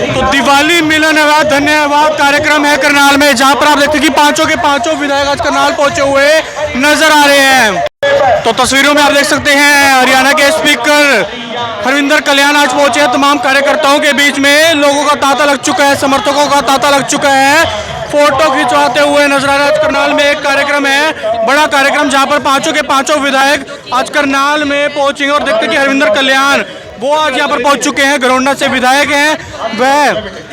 तो दिवाली मिलन धन्यवाद कार्यक्रम है करनाल में, जहां पर आप देखते हैं कि पांचों के पांचों विधायक आज करनाल पहुंचे हुए नजर आ रहे हैं। तो तस्वीरों में आप देख सकते हैं हरियाणा के स्पीकर हरविंदर कल्याण आज पहुंचे हैं। तमाम कार्यकर्ताओं के बीच में लोगों का तांता लग चुका है, समर्थकों का तांता लग चुका है, फोटो खिंचवाते हुए नजर आ रहे हैं। आज करनाल में एक कार्यक्रम है, बड़ा कार्यक्रम, जहां पर पांचों के पांचों विधायक आज करनाल में पहुंचेंगे। और देखते हैं कि हरविंदर कल्याण वो आज यहाँ पर पहुंच चुके हैं, गरोंडा से विधायक हैं, वह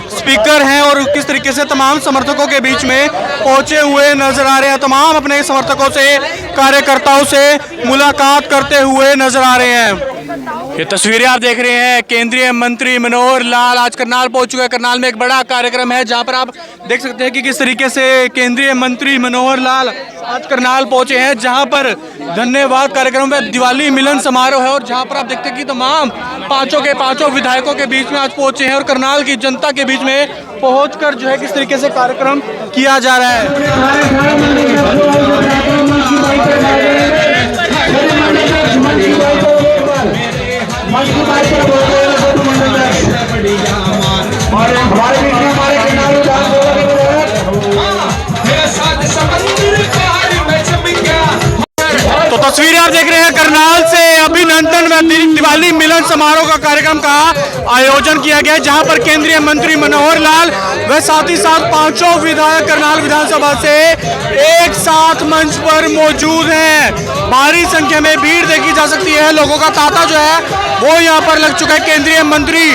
स्पीकर हैं और किस तरीके से तमाम समर्थकों के बीच में पहुंचे हुए नजर आ रहे हैं। तमाम अपने समर्थकों से, कार्यकर्ताओं से मुलाकात करते हुए नजर आ रहे हैं। ये तस्वीरें आप देख रहे हैं, केंद्रीय मंत्री मनोहर लाल आज करनाल पहुंच चुके हैं। करनाल में एक बड़ा कार्यक्रम है, जहां पर आप देख सकते हैं कि किस तरीके से केंद्रीय मंत्री मनोहर लाल आज करनाल पहुंचे हैं, जहां पर धन्यवाद कार्यक्रम में दिवाली मिलन समारोह है। और जहां पर आप देखते हैं कि तमाम पांचों के पांचों विधायकों के बीच में आज पहुंचे हैं और करनाल की जनता के बीच में पहुंचकर जो है किस तरीके से कार्यक्रम किया जा रहा है। तो तस्वीरें आप देख रहे हैं करनाल से अभिनंदन में दिवाली मिलन समारोह का कार्यक्रम का आयोजन किया गया है, जहां पर केंद्रीय मंत्री मनोहर लाल व साथ ही साथ पांचों विधायक करनाल विधानसभा से एक साथ मंच पर मौजूद हैं। भारी संख्या में भीड़ देखी जा सकती है, लोगों का तांता जो है वो यहां पर लग चुका है। केंद्रीय मंत्री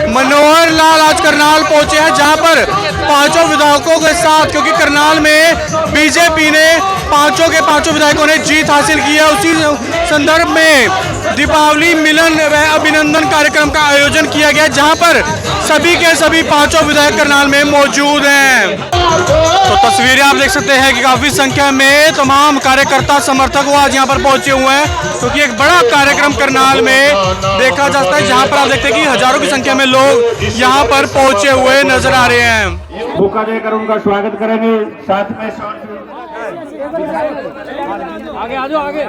मनोहर लाल आज करनाल पहुंचे हैं, जहां पर पांचों विधायकों के साथ, क्योंकि करनाल में बीजेपी ने पांचों के पांचों विधायकों ने जीत हासिल की है, उसी संदर्भ में दीपावली मिलन व अभिनंदन कार्यक्रम का आयोजन किया गया, जहां पर सभी के सभी पांचों विधायक करनाल में मौजूद हैं। तो तस्वीरें आप देख सकते हैं कि काफी संख्या में तमाम कार्यकर्ता समर्थक आज यहाँ पर पहुंचे हुए हैं, क्योंकि एक बड़ा कार्यक्रम करनाल में देखा जा सकता है, जहां पर आप देखते हैं कि हजारों की संख्या में लोग यहाँ पर पहुंचे हुए नजर आ रहे हैं। धोखा देकर उनका स्वागत करेंगे। साथ में आगे आ जाओ, आगे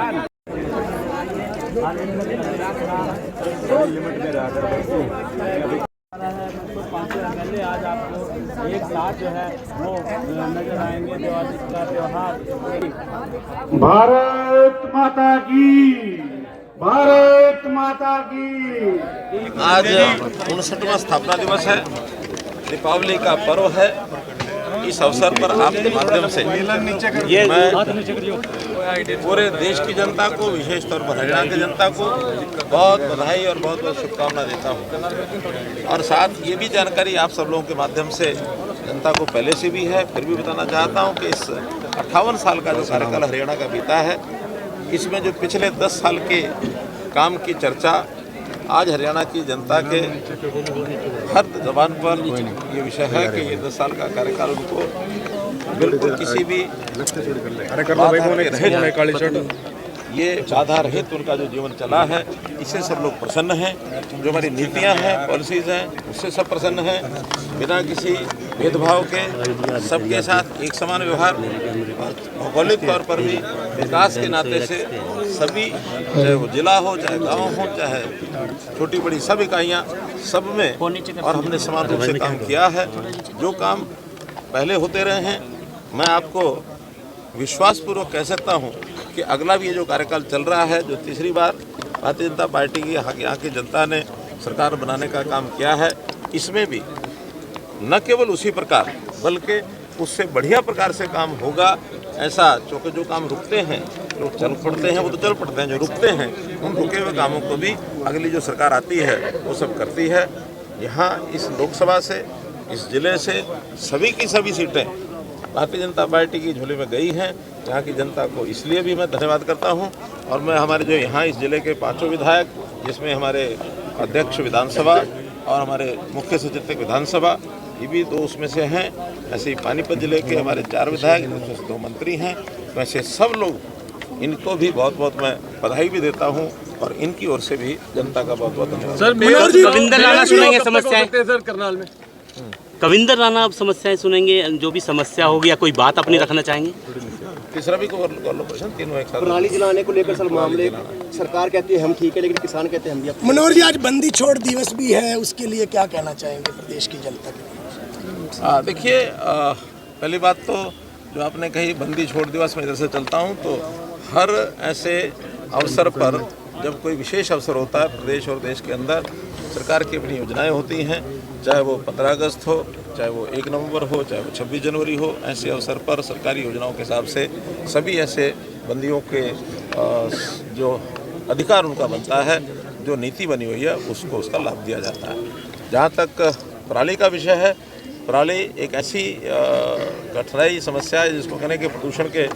आज आपको एक साथ जो है वो नजर आएंगे दिवाली का त्योहार। भारत माता की, भारत माता की। आज 59वां स्थापना दिवस है, दीपावली का पर्व है। इस अवसर पर आपके माध्यम से मैं पूरे देश की जनता को, विशेष तौर पर हरियाणा की जनता को बहुत बधाई और बहुत बहुत शुभकामना देता हूं। और साथ ये भी जानकारी आप सब लोगों के माध्यम से जनता को पहले से भी है, फिर भी बताना चाहता हूं कि इस 58 साल का जो कार्यकाल हरियाणा का बीता है, इसमें जो पिछले 10 साल के काम की चर्चा आज हरियाणा की जनता के हर जबान पर ये विषय है कि ये 10 साल का कार्यकाल उनको बिल्कुल किसी भी ये बाधा रहित उनका जो जीवन चला है, इससे सब लोग प्रसन्न हैं। जो हमारी नीतियां हैं, पॉलिसीज़ हैं, उससे सब प्रसन्न हैं। बिना किसी भेदभाव के सबके साथ एक समान व्यवहार, भौगोलिक तौर पर भी विकास के नाते से सभी, चाहे वो जिला हो, चाहे गांव हो, चाहे छोटी बड़ी सब इकाइयाँ, सब में, और हमने समान रूप से काम किया है। जो काम पहले होते रहे हैं, मैं आपको विश्वासपूर्वक कह सकता हूँ कि अगला भी ये जो कार्यकाल चल रहा है, जो तीसरी बार भारतीय जनता पार्टी की यहाँ की जनता ने सरकार बनाने का काम किया है, इसमें भी न केवल उसी प्रकार बल्कि उससे बढ़िया प्रकार से काम होगा। ऐसा क्योंकि जो काम रुकते हैं, जो चल पड़ते हैं वो तो चल पड़ते हैं, जो रुकते हैं उन रुके हुए कामों को भी अगली जो सरकार आती है वो सब करती है। यहाँ इस लोकसभा से, इस जिले से सभी की सभी सीटें भारतीय जनता पार्टी की झोली में गई हैं। यहाँ की जनता को इसलिए भी मैं धन्यवाद करता हूँ। और मैं हमारे जो यहाँ इस जिले के पांचों विधायक, जिसमें हमारे अध्यक्ष विधानसभा और हमारे मुख्य सचेतक विधानसभा, ये भी 2 उसमें से हैं। ऐसे ही पानीपत जिले के हमारे 4 विधायक, जिनमें से 2 मंत्री हैं। वैसे सब लोग, इनको भी बहुत बहुत मैं बधाई भी देता हूँ और इनकी ओर से भी जनता का बहुत बहुत धन्यवाद। सर कविंदर राणा सुनेंगे समस्याएं सर करनाल में। कविंदर राणा अब समस्याएं सुनेंगे, जो भी समस्या होगी या कोई बात अपनी रखना चाहेंगे। तीसरा भी कॉर्पोरेशन, तीनों एक साथ। पराली जलाने को लेकर सर मामले सरकार कहती है हम ठीक है, लेकिन किसान कहते हैं हम भी। मनोहर जी, आज बंदी छोड़ दिवस भी है, उसके लिए क्या कहना चाहेंगे प्रदेश की जनता के? देखिए, पहली बात तो जो आपने कही बंदी छोड़ दिवस, में इधर से चलता हूँ तो हर ऐसे अवसर पर जब कोई विशेष अवसर होता है प्रदेश और देश के अंदर, सरकार की अपनी योजनाएं होती हैं, चाहे वो 15 अगस्त हो, चाहे वो 1 नवंबर हो, चाहे वो 26 जनवरी हो। ऐसे अवसर पर सरकारी योजनाओं के हिसाब से सभी ऐसे बंदियों के जो अधिकार उनका बनता है, जो नीति बनी हुई है उसको उसका लाभ दिया जाता है। जहाँ तक पराली का विषय है, पराली एक ऐसी कठिनाई समस्या है जिसको कहने के प्रदूषण के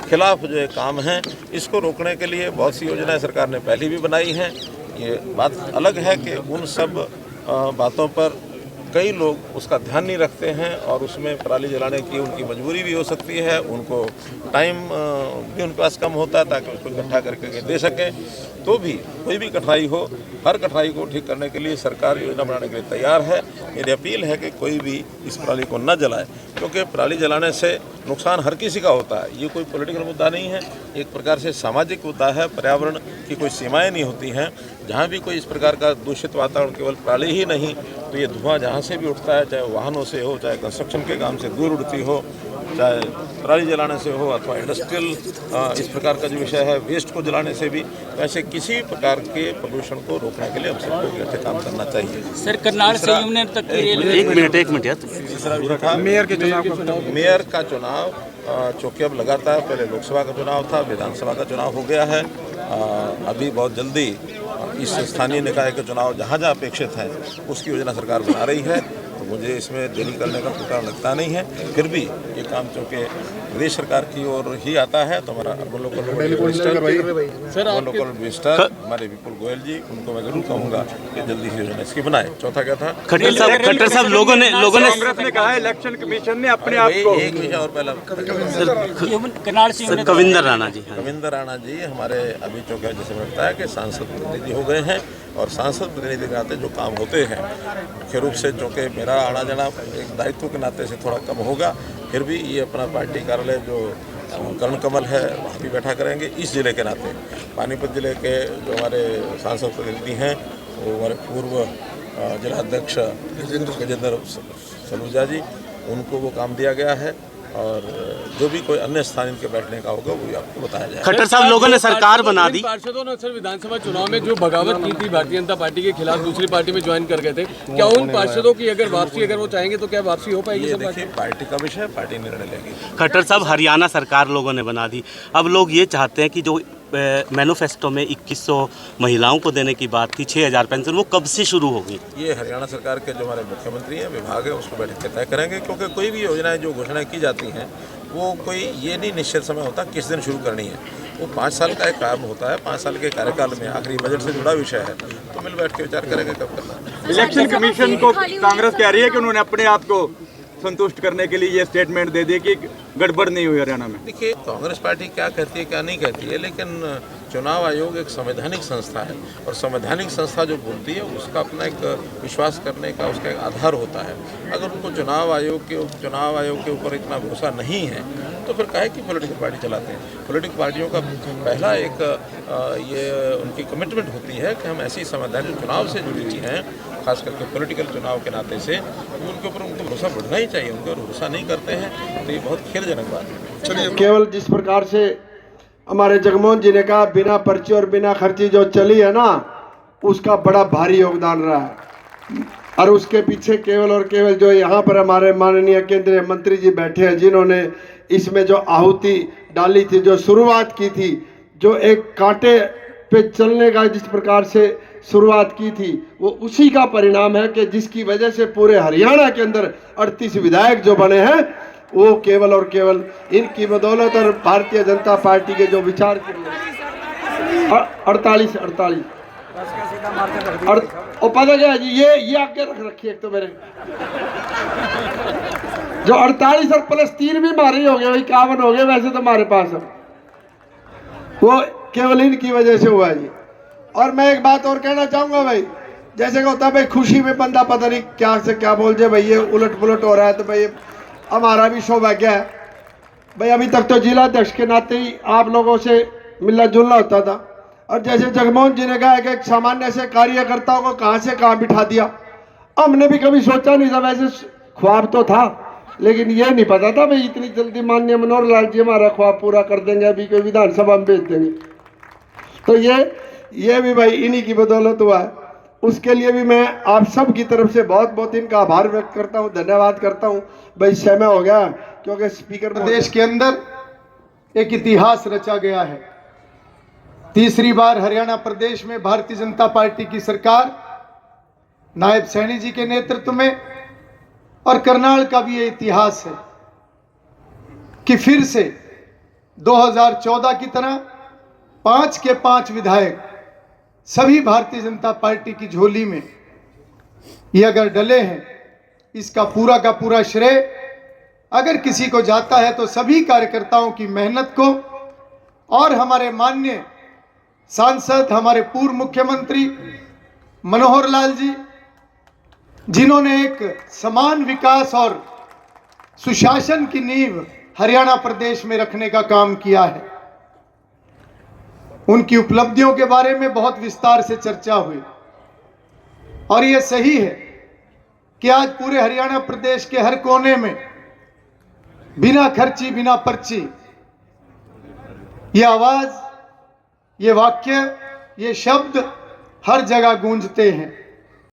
खिलाफ जो एक काम है, इसको रोकने के लिए बहुत सी योजनाएं सरकार ने पहले भी बनाई हैं। ये बात अलग है कि उन सब बातों पर कई लोग उसका ध्यान नहीं रखते हैं और उसमें पराली जलाने की उनकी मजबूरी भी हो सकती है, उनको टाइम भी उनके पास कम होता है ताकि उसको इकट्ठा करके दे सकें। तो भी कोई भी कठिनाई हो, हर कठिनाई को ठीक करने के लिए सरकार योजना बनाने के लिए तैयार है। मेरी अपील है कि कोई भी इस पराली को न जलाए, क्योंकि पराली जलाने से नुकसान हर किसी का होता है। ये कोई पॉलिटिकल मुद्दा नहीं है, एक प्रकार से सामाजिक मुद्दा है। पर्यावरण की कोई सीमाएं नहीं होती हैं। जहाँ भी कोई इस प्रकार का दूषित वातावरण, केवल पराली ही नहीं तो ये धुआं जहाँ से भी उठता है, चाहे वाहनों से हो, चाहे कंस्ट्रक्शन के काम से दूर उड़ती हो, चाहे पराली जलाने से हो, अथवा इंडस्ट्रियल इस प्रकार का जो विषय है वेस्ट को जलाने से भी, वैसे किसी प्रकार के प्रदूषण को रोकने के लिए हम सबको इकट्ठे काम करना चाहिए। सर, करनाल से यूने तक एक मिनट यार। तीसरा विषय था मेयर का चुनाव, चूँकि अब लगातार पहले लोकसभा का चुनाव था, विधानसभा का चुनाव हो गया है, अभी बहुत जल्दी इस स्थानीय निकाय के चुनाव जहाँ जहाँ अपेक्षित हैं उसकी योजना सरकार बना रही है। तो मुझे इसमें देरी करने का कोई कारण लगता नहीं है। फिर भी ये काम चूँकि प्रदेश सरकार की ओर ही आता है तो हमारा अर्बन लोकल मिनिस्टर हमारे विपुल गोयल जी, उनको मैं जरूर कहूँगा कि जल्दी ही योजना इसकी बनाए। चौथा क्या था? खट्टर साहब लोगों ने कांग्रेस ने कहा इलेक्शन कमीशन ने अपने आप को एक विषय और पहला करनाल से कविंदर राणा जी, रविंद्र राणा जी हमारे अभी चौके जैसे लगता है कि सांसद प्रतिनिधि हो गए हैं और सांसद प्रतिनिधि के नाते जो काम होते हैं मुख्य रूप से, चूँकि मेरा आना जाना एक दायित्व के नाते से थोड़ा कम होगा, फिर भी ये अपना पार्टी कार्यालय जो कर्ण कमल है वहाँ भी बैठा करेंगे। इस जिले के नाते पानीपत जिले के जो हमारे सांसद प्रतिनिधि हैं वो हमारे पूर्व जिलाध्यक्ष गजेंद्र सलूजा जी, उनको वो काम दिया गया है और जो भी कोई अन्य स्थान इनके बैठने का होगा वो भी आपको बताया जाएगा। खट्टर साहब लोगों ने सरकार बना दी। पार्षदों ने अक्सर विधानसभा चुनाव में जो बगावत की थी भारतीय जनता पार्टी के खिलाफ, दूसरी पार्टी में ज्वाइन कर गए थे, क्या उन पार्षदों की अगर वापसी अगर वो चाहेंगे तो क्या वापसी हो पाएगी? ये देखिए पार्टी का विषय, पार्टी निर्णय लेगी। खट्टर साहब, हरियाणा सरकार लोगों ने बना दी, अब लोग ये चाहते हैं कि जो मैनिफेस्टो में 2100 महिलाओं को देने की बात थी, 6000 पेंशन, वो कब से शुरू होगी? ये हरियाणा सरकार के जो हमारे मुख्यमंत्री हैं, विभाग है, उसको बैठ के तय करेंगे, क्योंकि कोई भी योजनाएं जो घोषणाएं की जाती हैं वो कोई ये नहीं निश्चित समय होता किस दिन शुरू करनी है। वो 5 साल का एक काम होता है, 5 साल के कार्यकाल में आखिरी बजट से जुड़ा विषय है, तो मिल बैठ के विचार करेंगे कब करना है। इलेक्शन कमीशन को कांग्रेस कह रही है कि उन्होंने अपने आप को संतुष्ट करने के लिए ये स्टेटमेंट दे दी कि गड़बड़ नहीं हुई हरियाणा में। देखिए, कांग्रेस पार्टी क्या कहती है क्या नहीं कहती है, लेकिन चुनाव आयोग एक संवैधानिक संस्था है और संवैधानिक संस्था जो बोलती है उसका अपना एक विश्वास करने का उसका एक आधार होता है। अगर उनको चुनाव आयोग के ऊपर इतना भरोसा नहीं है तो फिर काहे की पॉलिटिकल पार्टी चलाते हैं। पॉलिटिकल पार्टियों का पहला एक ये उनकी कमिटमेंट होती है कि हम ऐसी संवैधानिक चुनाव से जुड़ी हुई हैं, खास करके पॉलिटिकल चुनाव के नाते से, उनके ऊपर उनको भरोसा बढ़ना ही चाहिए। उनके ऊपर भरोसा नहीं करते हैं तो ये बहुत खेदजनक बात है। केवल जिस प्रकार से हमारे जगमोहन जी ने कहा बिना पर्ची और बिना खर्ची जो चली है ना, उसका बड़ा भारी योगदान रहा है। और उसके पीछे केवल और केवल जो यहाँ पर हमारे माननीय केंद्रीय मंत्री जी बैठे हैं, जिन्होंने इसमें जो आहुति डाली थी, जो शुरुआत की थी, जो एक कांटे पे चलने का जिस प्रकार से शुरुआत की थी, वो उसी का परिणाम है कि जिसकी वजह से पूरे हरियाणा के अंदर 38 विधायक जो बने हैं वो केवल और केवल इनकी बदौलत और भारतीय जनता पार्टी के जो विचार 48 और पता क्या है जी, ये आगे रखिए। एक तो मेरे जो 48 और प्लस 3 भी मारे हो गए, 51 हो गए वैसे तो हमारे पास, वो केवल इनकी वजह से हुआ जी। और मैं एक बात और कहना चाहूंगा भाई, जैसे कि होता है भाई खुशी में बंदा पता नहीं क्या से क्या बोल जाए, भाई ये उलट पुलट हो रहा है, तो भाई हमारा भी सौभाग्य है भाई अभी तक तो जिलाध्यक्ष के नाते ही आप लोगों से मिलना जुलना होता था, और जैसे जगमोहन जी ने कहा कि एक सामान्य से कार्यकर्ताओं को कहाँ से कहाँ बिठा दिया। हमने भी कभी सोचा नहीं था, वैसे ख्वाब तो था, लेकिन ये नहीं पता था भाई इतनी जल्दी माननीय मनोहर लाल जी हमारा ख्वाब पूरा कर देंगे, अभी कोई विधानसभा में भेज देंगे। तो ये भी भाई इन्हीं की बदौलत हुआ है। उसके लिए भी मैं आप सब की तरफ से बहुत बहुत इनका आभार व्यक्त करता हूँ, धन्यवाद करता हूँ। भाई समय हो गया, क्योंकि स्पीकर प्रदेश के अंदर एक इतिहास रचा गया है। तीसरी बार हरियाणा प्रदेश में भारतीय जनता पार्टी की सरकार नायब सैनी जी के नेतृत्व में, और करनाल का भी ये इतिहास है कि फिर से 2014 की तरह 5 के 5 विधायक सभी भारतीय जनता पार्टी की झोली में ये अगर डले हैं, इसका पूरा का पूरा श्रेय अगर किसी को जाता है तो सभी कार्यकर्ताओं की मेहनत को, और हमारे माननीय सांसद, हमारे पूर्व मुख्यमंत्री मनोहर लाल जी, जिन्होंने एक समान विकास और सुशासन की नींव हरियाणा प्रदेश में रखने का काम किया है। उनकी उपलब्धियों के बारे में बहुत विस्तार से चर्चा हुई, और यह सही है कि आज पूरे हरियाणा प्रदेश के हर कोने में बिना खर्ची, बिना पर्ची ये आवाज, ये वाक्य, ये शब्द हर जगह गूंजते हैं।